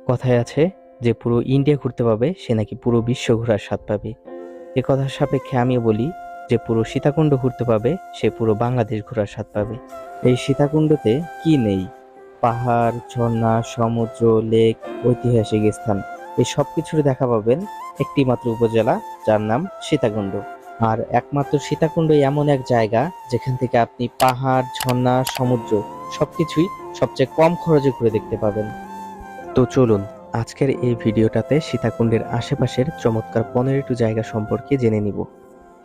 কথায় আছে যে পুরো ইন্ডিয়া ঘুরতে পাবে সে নাকি পুরো বিশ্ব ঘোরার স্বাদ পাবে। এ কথার সাপেক্ষে আমিও বলি যে পুরো সীতাকুণ্ড ঘুরতে পাবে সে পুরো বাংলাদেশ ঘোরার স্বাদ পাবে। এই সীতাকুণ্ডতে কি নেই? পাহাড়, ঝর্ণা, সমুদ্র, লেক, ঐতিহাসিক স্থান, এই সব কিছুর দেখা পাবেন একটি মাত্র উপজেলা, যার নাম সীতাকুণ্ড। আর একমাত্র সীতাকুণ্ডই এমন এক জায়গা যেখান থেকে আপনি পাহাড়, ঝর্ণা, সমুদ্র সবকিছুই সবচেয়ে কম খরচে ঘুরে দেখতে পাবেন। তো চলুন আজকের এই ভিডিওটাতে সীতাকুণ্ডের আশেপাশের চমৎকার 15টি জায়গা সম্পর্কে জেনে নিব।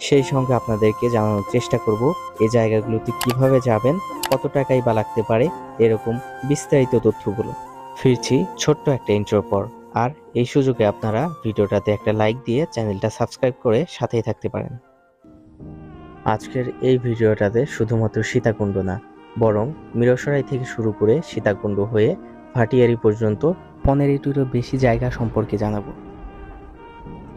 সেই সঙ্গে আপনাদেরকে জানানোর চেষ্টা করব এই জায়গাগুলোতে কিভাবে যাবেন, কত টাকাই বা লাগতে পারে, এরকম বিস্তারিত তথ্যগুলো। ফিরছি ছোট্ট একটা ইন্ট্রোর পর। আর এই সুযোগে আপনারা ভিডিওটাতে একটা লাইক দিয়ে চ্যানেলটা সাবস্ক্রাইব করে সাথেই থাকতে পারেন। আজকের এই ভিডিওটাতে শুধুমাত্র সীতাকুণ্ড না, বরং মিরসরাই থেকে শুরু করে সীতাকুণ্ড হয়ে ভাটিয়ারি পর্যন্ত 15টিরও বেশি জায়গা সম্পর্কে জানাবো।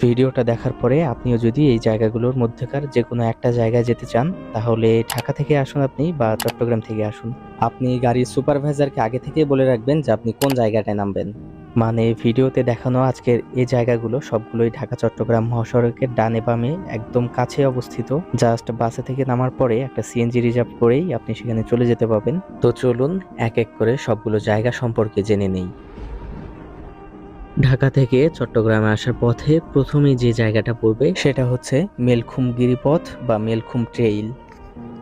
ভিডিওটা দেখার পরে আপনিও যদি এই জায়গাগুলোর মধ্যেকার যে কোনো একটা জায়গায় যেতে চান, তাহলে ঢাকা থেকে আসুন আপনি বা চট্টগ্রাম থেকে আসুন, আপনি গাড়ির সুপারভাইজারকে আগে থেকে বলে রাখবেন যে আপনি কোন জায়গাটায় নামবেন। মানে ভিডিওতে দেখানো আজকের এই জায়গাগুলো সবগুলোই ঢাকা চট্টগ্রাম মহাসড়কের ডানে বামে একদম কাছে অবস্থিত। জাস্ট বাসে থেকে নামার পরে একটা সিএনজি রিজার্ভ করেই আপনি সেখানে চলে যেতে পারবেন। তো চলুন এক এক করে সবগুলো জায়গা সম্পর্কে জেনে নেই। ঢাকা থেকে চট্টগ্রামে আসার পথে প্রথমেই যে জায়গাটা পড়বে সেটা হচ্ছে মেলখুম গিরিপথ বা মেলখুম ট্রেইল।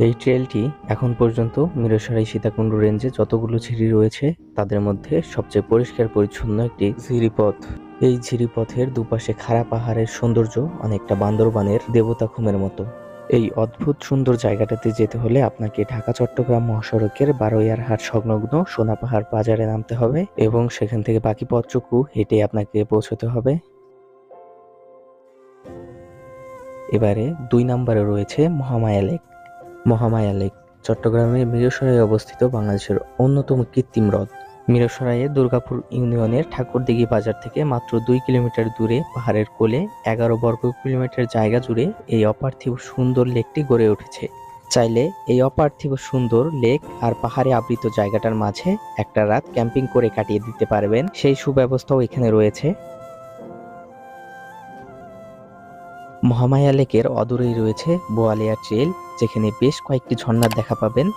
এই ট্রেইলটি এখন পর্যন্ত মিরসরাই সীতাকুণ্ড রেঞ্জে যতগুলো ঝিরি রয়েছে তাদের মধ্যে সবচেয়ে পরিষ্কার পরিচ্ছন্ন একটি ঝিরিপথ। এই ঝিরিপথের দুপাশে খাড়া পাহাড়ের সৌন্দর্য অনেকটা বান্দরবানের দেবতাখুমের মতো। এই অদ্ভুত সুন্দর জায়গাটাতে যেতে হলে আপনাকে ঢাকা চট্টগ্রাম মহাসড়কের বারোয়ারহাট সংলগ্ন সোনাপাহাড় বাজারে নামতে হবে এবং সেখান থেকে বাকি পথটুকু হেঁটে আপনাকে পৌঁছতে হবে। এবারে 2 নম্বরে রয়েছে মহামায়া লেক। মহামায়া লেক চট্টগ্রামের মিরসরাই অবস্থিত বাংলাদেশের অন্যতম কৃত্রিম হ্রদ। মিরসরাইয়ে দুর্গাপুর ইউনিয়নের ঠাকুরদিঘি বাজার থেকে মাত্র 2 কিলোমিটার দূরে পাহাড়ের কোলে 11 বর্গ কিলোমিটার জায়গা জুড়ে এই অপার্থিব সুন্দর লেকটি গড়ে উঠেছে। চাইলে এই অপার্থিব সুন্দর লেক আর পাহাড়ে আবৃত জায়গাটার মাঝে একটা রাত ক্যাম্পিং করে কাটিয়ে দিতে পারবেন, সেই সুব্যবস্থাও এখানে রয়েছে। মহামায়া লেকের অদূরেই রয়েছে বোয়ালিয়া ট্রেল, যেখানে বেশ কয়েকটি ঝর্ণার দেখা পাবেন।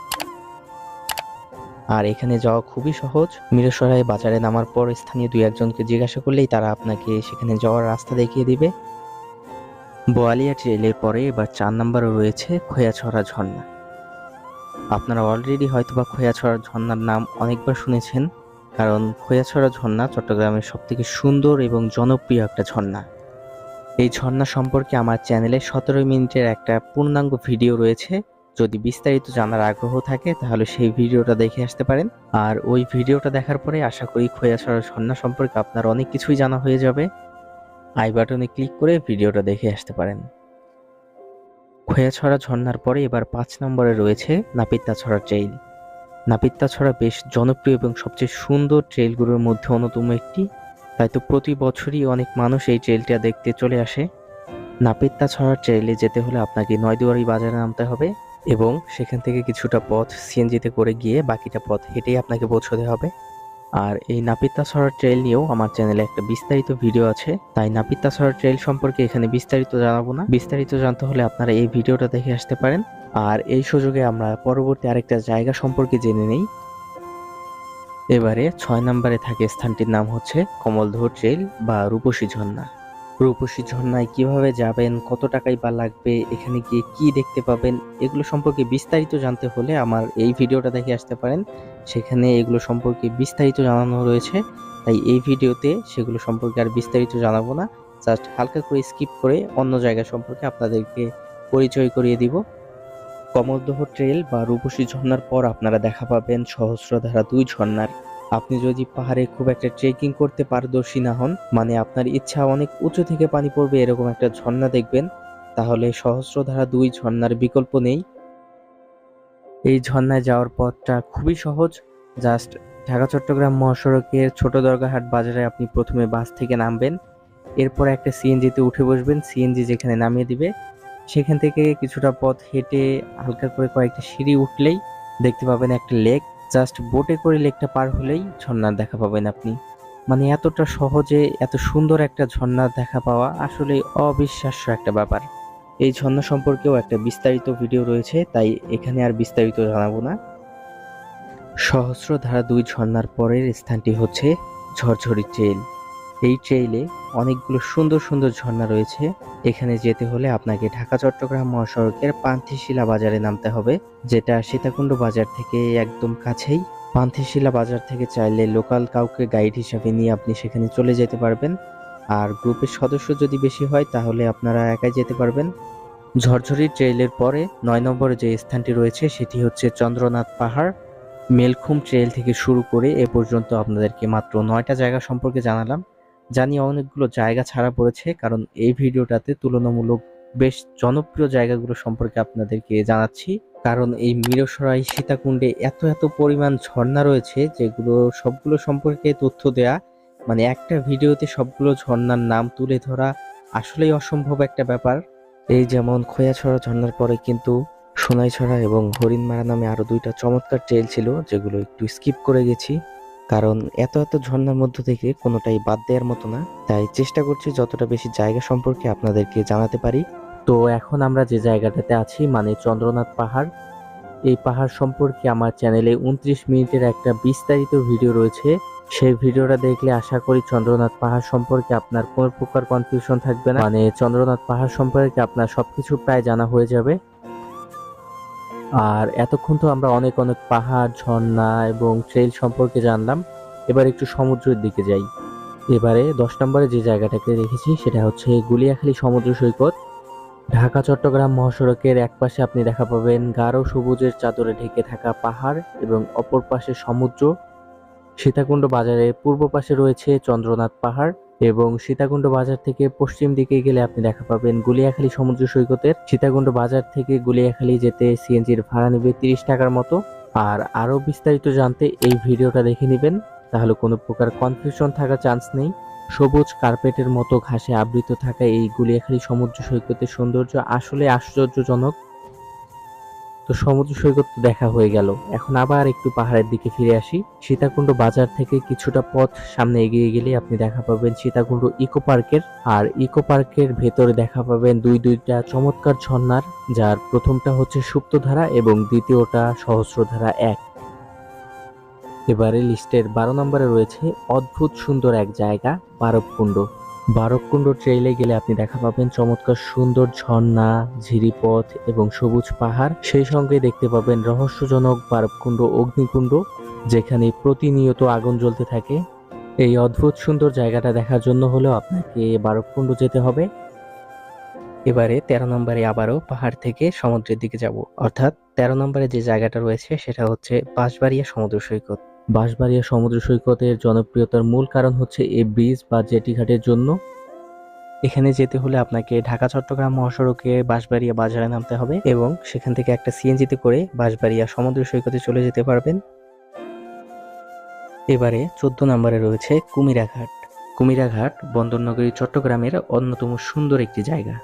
আর এখানে যাওয়া খুবই সহজ। মিরসরাই বাজারে নামার পর স্থানীয় 2-1জনকে জিজ্ঞাসা করলেই তারা আপনাকে সেখানে যাওয়ার রাস্তা দেখিয়ে দিবে। বোয়ালিয়া ট্রেলের পরে এবার 4 নম্বরে রয়েছে খোয়াছড়া ঝর্ণা। আপনারা অলরেডি হয়তোবা খোয়াছড়া ঝর্ণার নাম অনেকবার শুনেছেন, কারণ খোয়াছড়া ঝর্ণা চট্টগ্রামের সবথেকে সুন্দর এবং জনপ্রিয় একটা ঝর্ণা। এই ঝর্ণা সম্পর্কে আমার চ্যানেলে 17 মিনিটের একটা পূর্ণাঙ্গ ভিডিও রয়েছে। যদি বিস্তারিত জানার আগ্রহ থাকে তাহলে সেই ভিডিওটা দেখে আসতে পারেন। আর ওই ভিডিওটা দেখার পরে আশা করি খোয়াছড়া ঝর্ণা সম্পর্কে আপনার অনেক কিছুই জানা হয়ে যাবে। আই বাটনে ক্লিক করে ভিডিওটা দেখে আসতে পারেন। খোয়াছড়া ঝর্ণার পরে এবার 5 নম্বরে রয়েছে নাপিতাছড়া ট্রেইল। নাপিতাছড়া বেশ জনপ্রিয় এবং সবচেয়ে সুন্দর ট্রেইলগুলোর মধ্যে অন্যতম একটি, তাই তো প্রতি বছরই অনেক মানুষ এই ট্রেইলটা দেখতে চলে আসে। নাপিতাছড়া ট্রেইলে যেতে হলে আপনাকে নয়দুয়ারি বাজারে নামতে হবে এবং সেখান থেকে কিছুটা পথ সিএনজিতে করে গিয়ে বাকিটা পথ হেঁটেই আপনাকে পৌঁছতে হবে। আর এই নাপিতাছড়া ট্রেইল নিয়েও আমার চ্যানেলে একটা বিস্তারিত ভিডিও আছে, তাই নাপিতাছড়া ট্রেইল সম্পর্কে এখানে বিস্তারিত জানাবো না। বিস্তারিত জানতে হলে আপনারা এই ভিডিওটা দেখে আসতে পারেন। আর এই সুযোগে আমরা পরবর্তী আরেকটা জায়গা সম্পর্কে জেনে নেই। এবারে 6 নম্বরে থাকে স্থানটির নাম হচ্ছে কমলদহ ট্রেইল বা রূপসী ঝর্ণা। রূপসী ঝর্ণায় কিভাবে যাবেন, কত টাকাই বা লাগবে, এখানে গিয়ে কি দেখতে পাবেন, এগুলো সম্পর্কে বিস্তারিত জানতে হলে আমার এই ভিডিওটা দেখে আসতে পারেন। সেখানে এগুলো সম্পর্কে বিস্তারিত জানানো রয়েছে, তাই এই ভিডিওতে সেগুলো সম্পর্কে আর বিস্তারিত জানাবো না। জাস্ট হালকা করে স্কিপ করে অন্য জায়গা সম্পর্কে আপনাদেরকে পরিচয় করিয়ে দিব। কমলদহ ট্রেল বা রূপসী ঝর্ণার পর আপনারা দেখা পাবেন সহস্রধারা 2 ঝর্ণার। আপনি যদি পাহাড়ে খুব একটা ট্রেকিং করতে পারদর্শী না হন, মানে আপনার ইচ্ছা অনেক উঁচু থেকে পানি পড়বে এরকম একটা ঝর্ণা দেখবেন, তাহলে সহস্রধারা 2 ঝর্ণার বিকল্প নেই। এই ঝর্ণায় যাওয়ার পথটা খুবই সহজ। জাস্ট ঢাকা চট্টগ্রাম মহাসড়কের ছোট দরগাহাট বাজারে আপনি প্রথমে বাস থেকে নামবেন, এরপর একটা সিএনজিতে উঠে বসবেন, সিএনজি যেখানে নামিয়ে দিবে সেখান থেকে কিছুটা পথ হেঁটে হালকা করে কয়েকটা সিঁড়ি উঠলেই দেখতে পাবেন একটা লেক। জাস্ট বোটে করে লেকটা পার হলেই ঝর্ণার দেখা পাবেন আপনি। মানে এতটা সহজে এত সুন্দর একটা ঝর্ণা দেখা পাওয়া আসলে অবিশ্বাস্য একটা ব্যাপার। এই ঝর্ণা সম্পর্কেও একটা বিস্তারিত ভিডিও রয়েছে, তাই এখানে আর বিস্তারিত জানাবো না। সহস্রধারা 2 ঝর্ণার পরের স্থানটি হচ্ছে ঝরঝরি ট্রেইল। এই ট্রেইলে অনেকগুলো সুন্দর সুন্দর ঝর্ণা রয়েছে। এখানে যেতে হলে আপনাকে ঢাকা চট্টগ্রাম মহাসড়কের পান্থিশিলা বাজারে নামতে হবে, যেটা সীতাকুণ্ড বাজার থেকে একদম কাছেই। পান্থিশিলা বাজার থেকে চাইলে লোকাল কাউকে গাইড হিসাবে নিয়ে আপনি সেখানে চলে যেতে পারবেন, আর গ্রুপের সদস্য যদি বেশি হয় তাহলে আপনারা একাই যেতে পারবেন। ঝরঝরি ট্রেইলের পরে 9 নম্বরে যে স্থানটি রয়েছে সেটি হচ্ছে চন্দ্রনাথ পাহাড়। মেলখুম ট্রেইল থেকে শুরু করে এ পর্যন্ত আপনাদেরকে মাত্র 9টা জায়গা সম্পর্কে জানালাম। জানি অনেকগুলো জায়গা ছাড়া পড়েছে, কারণ এই ভিডিওটাতে তুলনামূলক বেশ জনপ্রিয় জায়গাগুলো সম্পর্কে আপনাদেরকে জানাচ্ছি। কারণ এই মিরসরাই সীতাকুণ্ডে এত এত পরিমাণ ঝর্ণা রয়েছে, যেগুলো সবগুলো সম্পর্কে তথ্য দেয়া মানে একটা ভিডিওতে সবগুলো ঝর্ণার নাম তুলে ধরা আসলেই অসম্ভব একটা ব্যাপার। এই যেমন খোয়াছড়া ঝর্ণার পরে কিন্তু সোনাইছড়া এবং হরিণমারা নামে আরো 2টা চমৎকার ট্রেল ছিল, যেগুলো একটু স্কিপ করে গেছি, কারণ এত এত ঝর্ণার মধ্য থেকে কোনোটাই বাদ দেওয়ার মতো না। তাই চেষ্টা করছি যতটা বেশি জায়গা সম্পর্কে আপনাদেরকে জানাতে পারি। তো এখন আমরা যে জায়গাটাতে আছি মানে চন্দ্রনাথ পাহাড়, এই পাহাড় সম্পর্কে আমার চ্যানেলে 29 মিনিটের একটা বিস্তারিত ভিডিও রয়েছে। সেই ভিডিওটা দেখলে আশা করি চন্দ্রনাথ পাহাড় সম্পর্কে আপনার কোনো প্রকার কনফিউশন থাকবে না, মানে চন্দ্রনাথ পাহাড় সম্পর্কে আপনার সবকিছু প্রায় জানা হয়ে যাবে। আর এতক্ষণ তো আমরা অনেক অনেক পাহাড়, ঝর্ণা এবং ট্রেল সম্পর্কে জানলাম। এবার একটু সমুদ্রের দিকে যাই। এবারে 10 নম্বরে যে জায়গাটাকে রেখেছি সেটা হচ্ছে গুলিয়াখালী সমুদ্র সৈকত। ঢাকা চট্টগ্রাম মহাসড়কের এক পাশে আপনি দেখা পাবেন গাঢ় সবুজের চাদরে ঢেকে থাকা পাহাড় এবং অপর পাশে সমুদ্র। সীতাকুণ্ড বাজারের পূর্ব পাশে রয়েছে চন্দ্রনাথ পাহাড়, এবং সীতাকুণ্ড বাজার থেকে পশ্চিম দিকে গেলে আপনি দেখা পাবেন গুলিয়াখালী সমুদ্র সৈকতের। সীতাকুণ্ড বাজার থেকে গুলিয়াখালী যেতে সিএনজির ভাড়া নেবে 30 টাকার মতো। আর আরো বিস্তারিত জানতে এই ভিডিওটা দেখে নেবেন, তাহলে কোনো প্রকার কনফিউশন থাকার চান্স নেই। সবুজ কার্পেটের মতো ঘাসে আবৃত থাকা এই গুলিয়াখালী সমুদ্র সৈকতের সৌন্দর্য আসলে আশ্চর্যজনক। তো সমুদ্র সৈকত তো দেখা হয়ে গেল, এখন আবার একটু পাহাড়ের দিকে ফিরে আসি। সীতাকুণ্ড বাজার থেকে কিছুটা পথ সামনে এগিয়ে গেলে আপনি দেখা পাবেন সীতাকুণ্ড ইকো পার্কের। আর ইকো পার্কের ভেতরে দেখা পাবেন দুইটা চমৎকার ঝর্ণার, যার প্রথমটা হচ্ছে সুপ্তধারা এবং দ্বিতীয়টা সহস্রধারা 1। এবারে লিস্টের 12 নম্বরে রয়েছে অদ্ভুত সুন্দর এক জায়গা, বারবকুণ্ড। বারবকুণ্ড ট্রেইলে গেলে আপনি দেখা পাবেন চমৎকার সুন্দর ঝর্ণা, ঝিরিপথ এবং সবুজ পাহাড়। সেই সঙ্গে দেখতে পাবেন রহস্যজনক বারবকুণ্ড অগ্নিকুণ্ড, যেখানে প্রতিনিয়ত আগুন জ্বলতে থাকে। এই অদ্ভুত সুন্দর জায়গাটা দেখার জন্য হলেও আপনাকে বারবকুণ্ড যেতে হবে। এবারে 13 নম্বরে আবারও পাহাড় থেকে সমুদ্রের দিকে যাব, অর্থাৎ 13 নম্বরে যে জায়গাটা রয়েছে সেটা হচ্ছে বাঁশবাড়িয়া সমুদ্র সৈকত। বাঁশবাড়িয়া সমুদ্র সৈকতের জনপ্রিয়তার মূল কারণ হচ্ছে এই ব্রিজ বা জেটি ঘাটের জন্য। এখানে যেতে হলে আপনাকে ঢাকা চট্টগ্রাম মহাসড়কে বাঁশবাড়িয়া বাজারে নামতে হবে এবং সেখান থেকে একটা সিএনজিতে করে বাঁশবাড়িয়া সমুদ্র সৈকতে চলে যেতে পারবেন। এবারে 14 নম্বরে রয়েছে কুমিরাঘাট। কুমিরাঘাট বন্দরনগরী চট্টগ্রামের অন্যতম সুন্দর একটি জায়গা।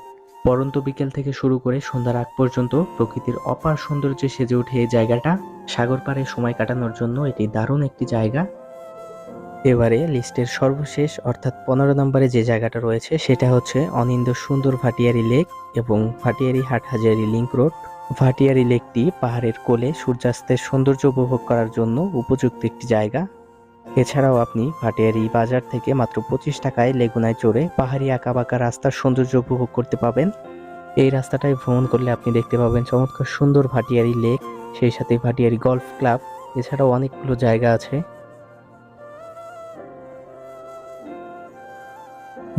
পরন্ত বিকেল থেকে শুরু করে সন্ধ্যার আগ পর্যন্ত প্রকৃতির অপার সৌন্দর্যে সেজে ওঠে এই জায়গাটা। সাগর পাড়ে সময় কাটানোর জন্য এটি দারুণ একটি জায়গা। এবারে লিস্টের সর্বশেষ অর্থাৎ 15 নম্বরে যে জায়গাটা রয়েছে সেটা হচ্ছে অনিন্দ সুন্দর ভাটিয়ারি লেক এবং ভাটিয়ারি হাটহাজারী লিংক রোড। ভাটিয়ারি লেকটি পাহাড়ের কোলে সূর্যাস্তের সৌন্দর্য উপভোগ করার জন্য উপযুক্ত একটি জায়গা। এছাড়াও আপনি ভাটিয়ারি বাজার থেকে মাত্র 25 টাকায় লেগুনায় চড়ে পাহাড়ি আঁকাবাঁকা রাস্তার সৌন্দর্য উপভোগ করতে পাবেন। এই রাস্তাটায় ভ্রমণ করলে আপনি দেখতে পাবেন চমৎকার সুন্দর ভাটিয়ারি লেক, সেই সাথে ভাটিয়ারি গলফ ক্লাব, এছাড়াও অনেকগুলো জায়গা আছে।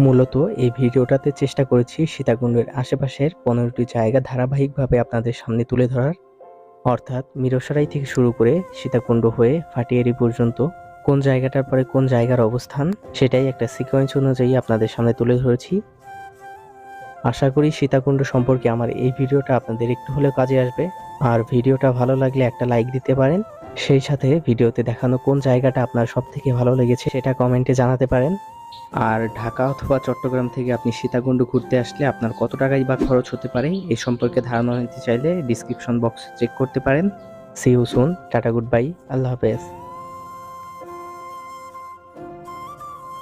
মূলত এই ভিডিওটাতে চেষ্টা করেছি সীতাকুণ্ডের আশেপাশের 15টি জায়গা ধারাবাহিকভাবে আপনাদের সামনে তুলে ধরার, অর্থাৎ মিরসরাই থেকে শুরু করে সীতাকুণ্ড হয়ে ভাটিয়ারি পর্যন্ত কোন জায়গাটার পরে কোন জায়গার অবস্থান সেটাই একটা সিকোয়েন্স অনুযায়ী আপনাদের সামনে তুলে ধরেছি। আশা করি সীতাকুণ্ড সম্পর্কে আমার এই ভিডিওটা আপনাদের একটু হলেও কাজে আসবে। আর ভিডিওটা ভালো লাগলে একটা লাইক দিতে পারেন, সেই সাথে ভিডিওতে দেখানো কোন জায়গাটা আপনার সব থেকে ভালো লেগেছে সেটা কমেন্টে জানাতে পারেন। আর ঢাকা অথবা চট্টগ্রাম থেকে আপনি সীতাকুণ্ড ঘুরতে আসলে আপনার কত টাকাই বা খরচ হতে পারে এই সম্পর্কে ধারণা নিতে চাইলে ডিসক্রিপশন বক্স চেক করতে পারেন। See you soon, tata, good bye, আল্লাহ হাফেজ।